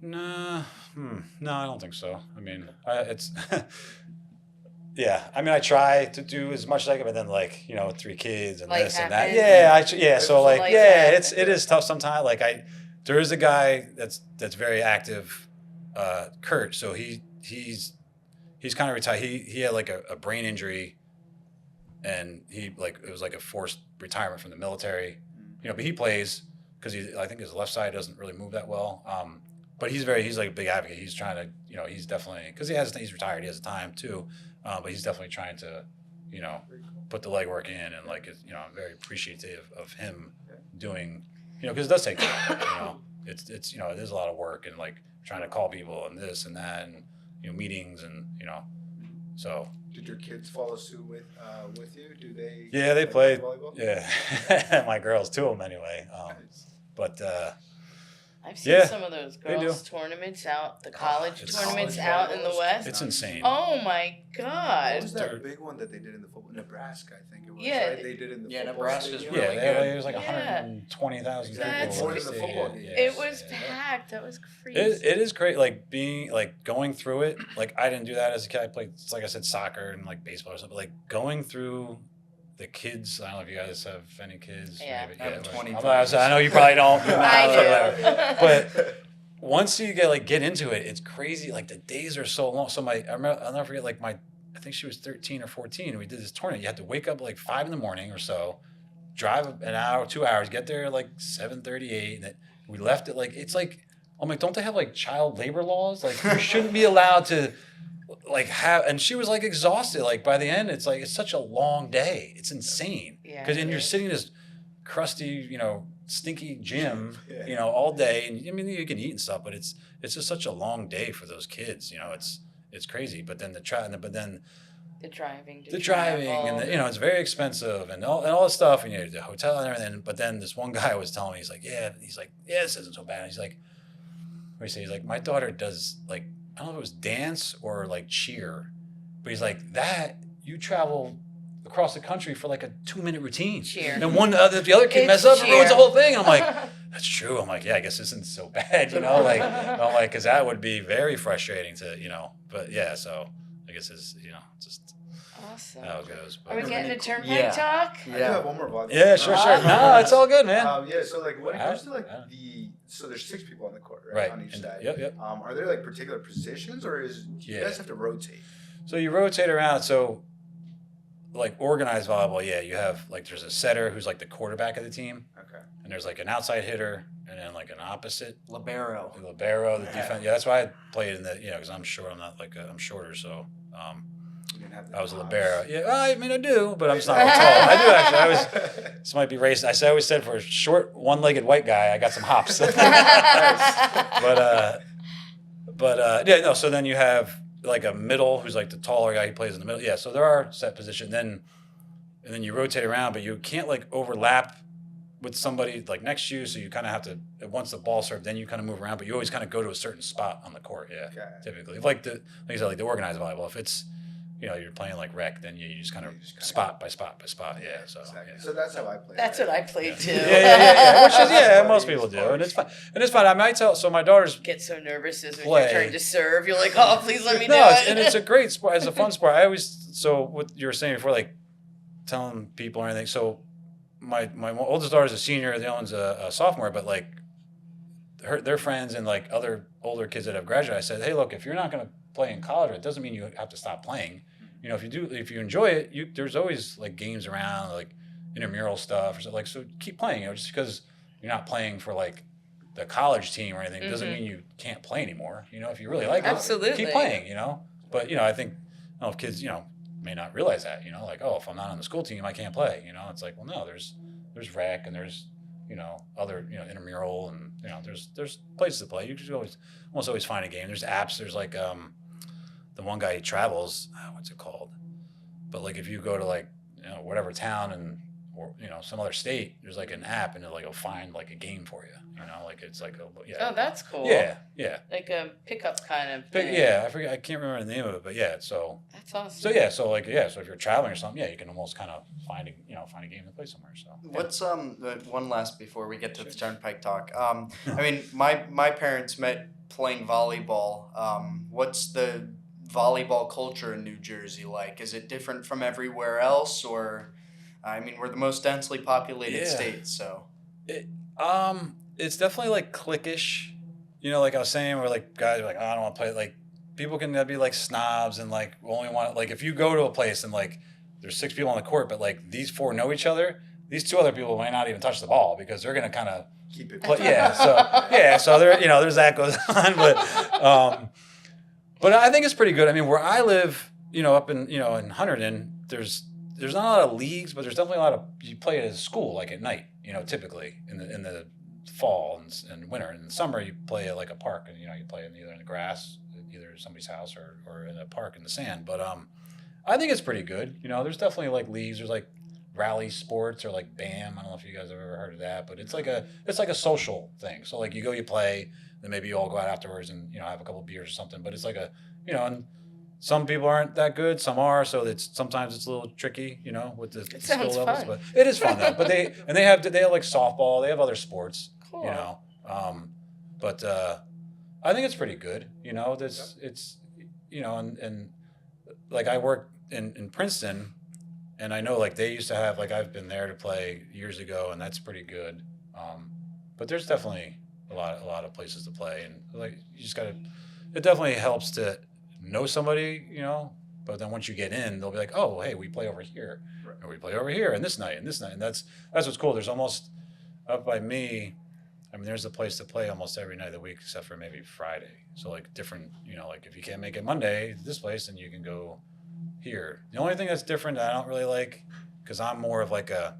No, I don't think so. I mean, it's Yeah, I mean, I try to do as much as I can, but then like, you know, 3 kids and Life this and that. happens. Yeah, so like, Life yeah, happens. it is tough sometimes. Like there is a guy that's very active, Kurt. So he's kind of retired. He had like a brain injury, and it was like a forced retirement from the military, you know. But he plays because I think his left side doesn't really move that well. But he's like a big advocate. He's trying to, you know, he's definitely, because he's retired. He has time too. But he's definitely trying to, you know, put the legwork in, and like, you know, I'm very appreciative of him doing, you know, because it does take time. You know, it's you know, it is a lot of work, and like trying to call people and this and that, and you know, meetings, and you know, so. Did your kids follow suit with you? Do they? Yeah, they played. volleyball? Yeah, my girls, 2 of them anyway. But I've seen Yeah, some of those they girls tournaments out, the college it's- tournaments College out in the volleyball. West. it's insane. Oh my What God. was that big one that they did in the football? Nebraska, I think it was. Yeah. Right? They did in the Yeah, football Nebraska's stadium. really Yeah, good. it was like Yeah. 120,000 Exactly. people. More in than the stadium. football game. Yeah, It was yeah. packed. That was crazy. It is great, like going through it. Like I didn't do that as a kid. I played, like I said, soccer and like baseball or something. But like going through the kids. I don't know if you guys have any kids. Yeah. Maybe, I have 20 I know you probably don't. I do. But once you get into it, it's crazy. Like the days are so long. So I'll never forget. Like I think she was 13 or 14. And we did this tournament. You had to wake up like 5 a.m. or so, drive an hour, 2 hours, get there at like 7:38, and we left it like it's like. I'm like, don't they have like child labor laws? Like you shouldn't be allowed to like have. And she was like exhausted. Like by the end, it's like it's such a long day. It's insane. Yeah, Because it you're is. sitting in this crusty, you know, stinky gym, Yeah. you know, all day. And I mean, you can eat and stuff, but it's just such a long day for those kids. You know, it's crazy. But then the driving, the driving and the, you know, it's very expensive and all this stuff, and you know, the hotel and everything. But then this one guy was telling me, he's like, yeah, this isn't so bad. And he's like, what do you say? He's like, my daughter does like, I don't know if it was dance or like cheer, but he's like, that you travel across the country for like a 2-minute routine. Cheer. And the other kid It's messes up and ruins the cheer. whole thing. And I'm like, that's true. I'm like, yeah, I guess this isn't so bad, you know, like, I'm like, cause that would be very frustrating to, you know, but yeah, so I guess it's, you know, just Awesome. how it goes. Are we But, getting to turnpike Yeah. talk? I do have one more volleyball. yeah, sure. No, it's all good, man. Yeah, so like when it comes to like Yeah. so there's 6 people on the court, right? Right. On each And- side. Yep. Are there like particular positions, or do you Yeah. guys have to rotate? So you rotate around. So, like organized volleyball, yeah, you have like there's a setter who's like the quarterback of the team, Okay. and there's like an outside hitter, and then like an opposite Libero. the libero, the defense. Yeah, that's why I played in the because I'm short. I'm not like I'm shorter, so You didn't have the I was a hops. libero. Yeah, well, I mean I do, but I'm just not real tall. I do actually. This might be racist. I always said for a short, one-legged white guy, I got some hops. But yeah, no. So then you have like a middle who's like the taller guy. He plays in the middle. Yeah. So there are set position. And then you rotate around, but you can't like overlap with somebody like next to you. So you kind of have to once the ball served, then you kind of move around. But you always kind of go to a certain spot on the court. Yeah. Okay. Typically, like I said, like the organized volleyball. If it's you're playing like rec, then you just kind of spot by spot by spot. Yeah. So Exactly. yeah. So that's how I play. That's what I played too. Yeah. Which is most people do, and it's fine. I might tell. So my daughter's Get so nervous as when Play. you're trying to serve. You're like, oh, please let me do and it. it's a great sport. It's a fun sport. I always what you were saying before, like telling people or anything. So my oldest daughter's a senior. The other one's a sophomore, but like their friends and like other older kids that have graduated. I said, hey, look, if you're not going to play in college, it doesn't mean you have to stop playing. You know, if you enjoy it, there's always like games around, like intramural stuff or something. Like, so keep playing. Just because you're not playing for like the college team or anything doesn't mean you can't play anymore. You know, if you really like it, Absolutely. keep playing. You know, but I think if kids may not realize that. Like, oh, if I'm not on the school team, I can't play. It's like, well, no, there's rec and there's other intramural and there's places to play. You can almost always find a game. There's apps. There's like the one guy, he travels. What's it called? But like if you go to like whatever town or some other state, there's like an app and it'll find like a game for you. Like it's like Oh, that's cool. yeah. Like a pickup kind of But thing. yeah, I can't remember the name of it, but yeah. So That's awesome. so if you're traveling or something, you can almost kind of find a game to play somewhere. So What's one last before we get to the turnpike talk? I mean, my parents met playing volleyball. What's the volleyball culture in New Jersey like? Is it different from everywhere else, or I mean, we're the most densely populated state, so. It's definitely like cliquish, you know, like I was saying, where like guys are like, oh, I don't want to play. Like people can be like snobs and like only want, like if you go to a place and like there's 6 people on the court, but like these 4 know each other, these 2 other people might not even touch the ball because they're gonna kind of Keep it. so there, you know, there's that goes on, but I think it's pretty good. I mean, where I live, you know, up in, you know, in Hunterdon, there's not a lot of leagues, but there's definitely a lot of, you play at a school like at night, you know, typically in the fall and winter. In the summer, you play at like a park, and you know, you play either in the grass, either somebody's house, or in a park in the sand. But I think it's pretty good. You know, there's definitely like leagues. There's like rally sports or like BAM. I don't know if you guys have ever heard of that, but it's like a social thing. So like you go, you play, then maybe you all go out afterwards and, you know, have a couple of beers or something. But it's like a, you know, and some people aren't that good, some are. So sometimes it's a little tricky, you know, with the skill levels. Fun. But it is fun though. But they have like softball. They have other sports. Cool. You know, but I think it's pretty good. You know, it's you know, and like I worked in Princeton, and I know like they used to have, like I've been there to play years ago, and that's pretty good. But there's definitely a lot of places to play, and like you just gotta. It definitely helps to know somebody, you know. But then once you get in, they'll be like, oh, hey, we play over here, or we play over here, and this night, and that's what's cool. There's almost up by me. I mean, there's a place to play almost every night of the week except for maybe Friday. So like different, you know, like if you can't make it Monday, this place, then you can go here. The only thing that's different that I don't really like, because I'm more of like a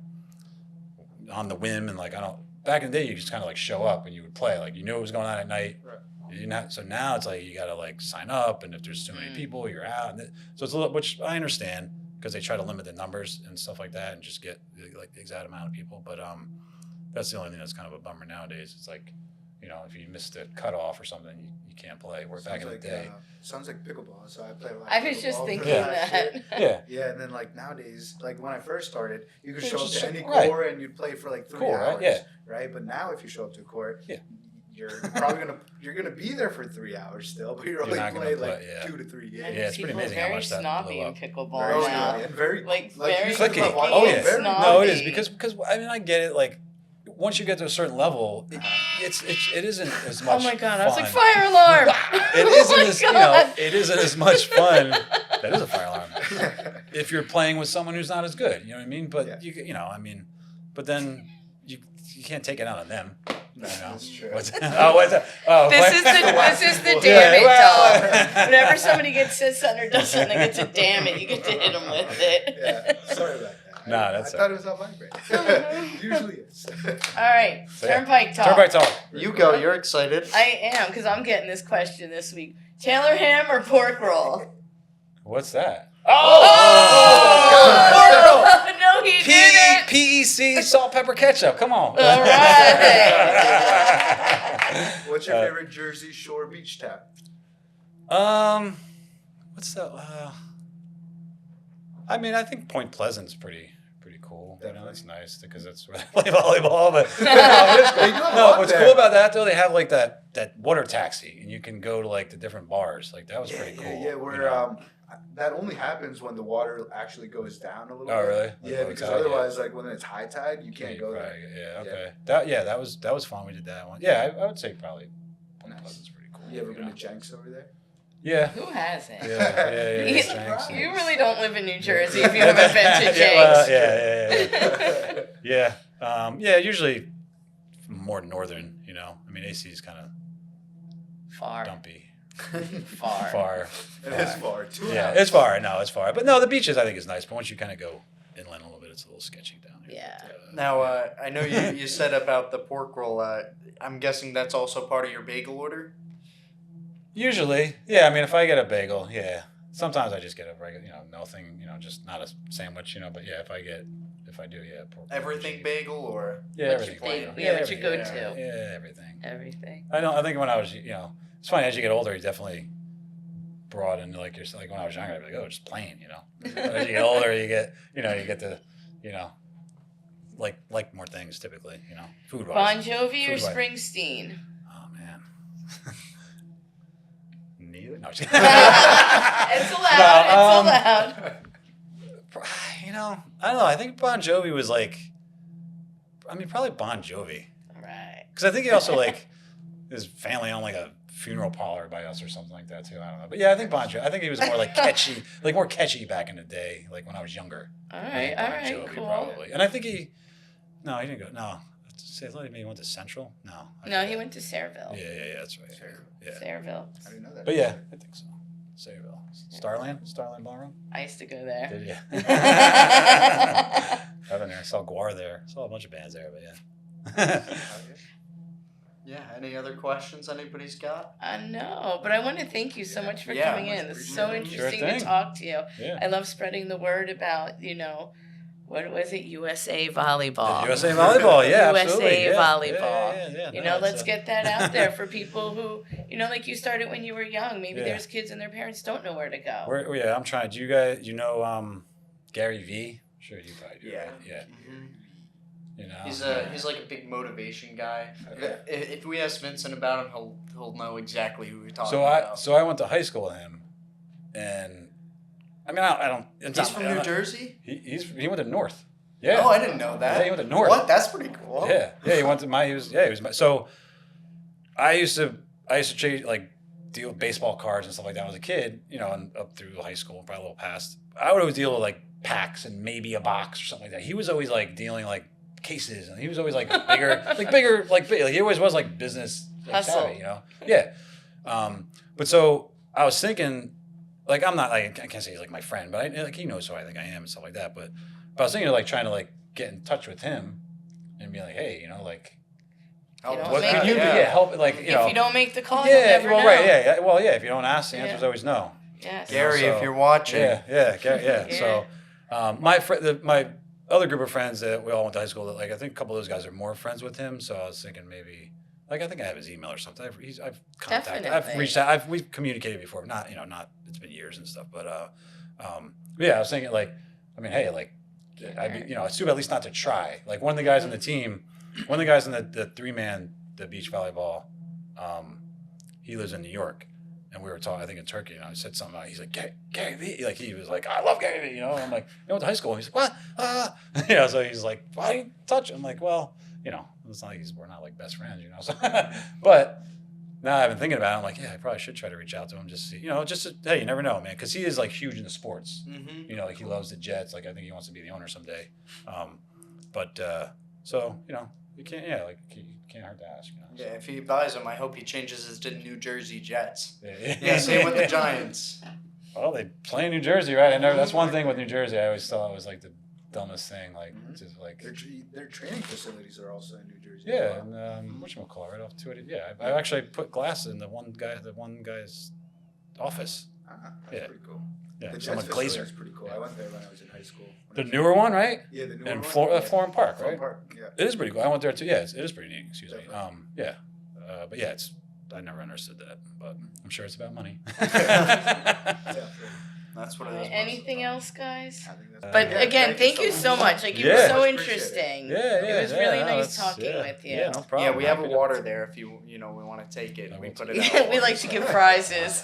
on the whim, and like I don't. Back in the day, you just kind of like show up and you would play. Like you knew what was going on at night. Right. You didn't have, so now it's like you got to like sign up, and if there's too many people, you're out. So it's a little, which I understand because they try to limit the numbers and stuff like that, and just get like the exact amount of people. But that's the only thing that's kind of a bummer nowadays. It's like, you know, if you missed a cutoff or something, you can't play. Where back in the day. Sounds like pickleball. So I play a lot. I was just pickleball thinking for that. shit. Yeah. Yeah, and then like nowadays, like when I first started, you could You show up just to any right. court and you'd play for like 3 Cool, hours, right? Yeah. right? But now if you show up to a court, Yeah. you're probably gonna be there for 3 hours still, but you're only not gonna playing play, like yeah. 2 to 3 games. Yeah, it's pretty People amazing are how very much that snobby blew in up. pickleball Very now. snobby and very Like, like very you said, clicky. like, Oh very yeah, snobby. no, it is because I mean I get it. Like once you get to a certain level, it isn't as much. Oh my god! I was like, fun. fire alarm! It Oh isn't my as, you know, God. it isn't as much fun. That is a fire alarm. If you're playing with someone who's not as good, you know what I mean. But Yeah. you know, I mean, but then you can't take it out on them. No, You know? that's true. What's that? Oh, This is the damn Yeah, it well- doll. Whenever somebody says something or does something that gets a damn it, you get to hit them with it. Yeah, sorry about that. Nah, that's I thought it was on vibrate. Usually it's. All right, So, yeah. Turnpike talk. Turnpike talk. You go. You're excited. I am, because I'm getting this question this week. Taylor ham or pork roll? What's that? Oh! No, he didn't. PEC salt, pepper, ketchup. Come on. All right. What's your favorite Jersey Shore beach tap? What's that? I mean, I think Point Pleasant's pretty cool. You know, that's nice because that's where they play volleyball. But no, what's cool about that though, they have like that water taxi, and you can go to like the different bars. Like that was pretty cool. Yeah, where you know? that only happens when the water actually goes down a little bit. Oh, really? Like Yeah, low because tide, otherwise, like when it's high tide, you can't go there. Yeah, okay. That was fun. We did that one. Yeah, I would say probably Point Nice. Pleasant's pretty cool. You ever you been know? to Jenks over there? Yeah. Who hasn't? Yeah. You, Jenks. you really don't live in New Jersey if you haven't been to Jenks. Yeah, usually more northern, you know. I mean, AC is kind of Far. dumpy. Far. It is far. 2 Yeah, hours. it's far. No, it's far. But no, the beaches I think is nice. But once you kind of go inland a little bit, it's a little sketchy down here. Yeah. Now, I know you said about the pork roll. I'm guessing that's also part of your bagel order. Usually, yeah. I mean, if I get a bagel, yeah. Sometimes I just get a regular, nothing, just not a sandwich, But yeah, if I do, yeah. Pork roll. Everything bagel or Yeah, What's everything. your bagel? Yeah, what's your everything, go-to? Yeah, everything. Everything. I think when I was, it's funny as you get older, you definitely broaden like when I was younger, I'd be like, oh, just plain, But as you get older, you get to, like more things typically, food wise. Bon Jovi or Food-wise. Springsteen? Oh man. Neither. No, It's allowed. You know, I don't know. I think Bon Jovi was like, I mean, probably Bon Jovi. Right. Because I think he also like his family owned like a funeral parlor by us or something like that too. I don't know, but yeah, I think Bon Jovi. I think he was more like catchy, like more catchy back in the day, like when I was younger. All right. All Bon right. Jovi, Cool. probably. And I think he didn't go. No, say maybe he went to Central. No. No, he went to Sayreville. Yeah, that's right. Yeah. Sayreville. I didn't know that. But yeah, I think so. Sayreville. Starland Ballroom. I used to go there. Did you? I've been there. I saw Guar there. Saw a bunch of bands there, but yeah. Yeah. Any other questions anybody's got? No, but I want to thank you so much for Yeah, coming much in. This is so appreciated. interesting Sure to thing. talk to you. Yeah. I love spreading the word about, what was it? USA Volleyball. USA Volleyball, yeah, USA absolutely. Yeah. Volleyball. Yeah. Let's get that out there for people who, like you started when you were young. Maybe Yeah. there's kids and their parents don't know where to go. I'm trying. Do you guys, Gary V? Sure, you probably do. Yeah. Right? Yeah. Mm-hmm. You know. He's like a big motivation guy. Okay. If we ask Vincent about him, he'll know exactly who we're talking So about. I went to high school with him, and I mean I don't. He's from New Jersey? He went to North. Yeah. Oh, I didn't know that. Yeah, he went to North. What? That's pretty cool. Yeah. He went to he was my. So I used to trade deal with baseball cards and stuff like that when I was a kid, and up through high school, probably a little past. I would always deal with like packs and maybe a box or something like that. He was always like dealing like cases, and he was always like bigger, he always was like business Hustle. savvy, Yeah. But so I was thinking, like, I'm not like, I can't say he's like my friend, but he knows who I think I am and stuff like that. But I was thinking of like trying to like get in touch with him and be like, hey, like, Oh, don't what make can you do? it. Yeah, help, like, If you don't make the call, you'll yeah, never well, know. right, yeah, well, yeah. If you don't ask, the answer's Yeah. always no. Yes. Gary, So- if you're watching. Yeah. Yeah. So, my other group of friends that we all went to high school, that like I think a couple of those guys are more friends with him. So I was thinking maybe, like, I think I have his email or something. I've contacted, I've Definitely. reached out, we've communicated before. Not it's been years and stuff, but yeah, I was thinking like, I mean, hey, like, it's too bad at least not to try. Like one of the guys on the team, one of the guys in the 3-man, the beach volleyball, he lives in New York. And we were talking, I think in Turkey, and I said something about, he's like, Gary V. Like, he was like, I love Gary V. And I'm like, I went to high school. And he's like, what? So he's like, why do you touch him? I'm like, well, it's not like we're not like best friends, So, but now I've been thinking about it. I'm like, yeah, I probably should try to reach out to him, just see, hey, you never know, man. Because he is like huge in the sports. Mm-hmm. Like he loves the Jets. Like I think he wants to be the owner someday. So, you can't, you can't hurt to ask, Yeah, if he buys him, I hope he changes it to New Jersey Jets. Yeah, Yeah, same with the Giants. Well, they play in New Jersey, right? That's one thing with New Jersey. I always thought it was like the dumbest thing. Like, just like. Their training facilities are also in New Jersey. Yeah, and whatchamacallit, right off 280. Yeah, I actually put glass in the one guy's office. That's Yeah. pretty cool. Yeah, The so I'm a Jets facility glazer. is pretty cool. I went there when I was in high school. The newer one, right? Yeah, the new In one. Florham Park, right? Florham Park, yeah. It is pretty cool. I went there too. Yeah, it is pretty neat. Excuse me. Definitely. Yeah, but yeah, I never understood that, but I'm sure it's about money. Yeah, sure. That's what it is. Anything else, guys? I think that's But Yeah, again, thank you so much. Like, you were Yeah. so Much appreciated. interesting. Yeah, It was really no, nice that's- talking yeah. with you. Yeah, no problem. Yeah, we have a Happy to- water there if you we want to take it. I We will put take it it. out. We like to give prizes.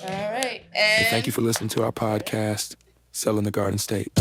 All right. And Thank you for listening to our podcast, Selling the Garden State.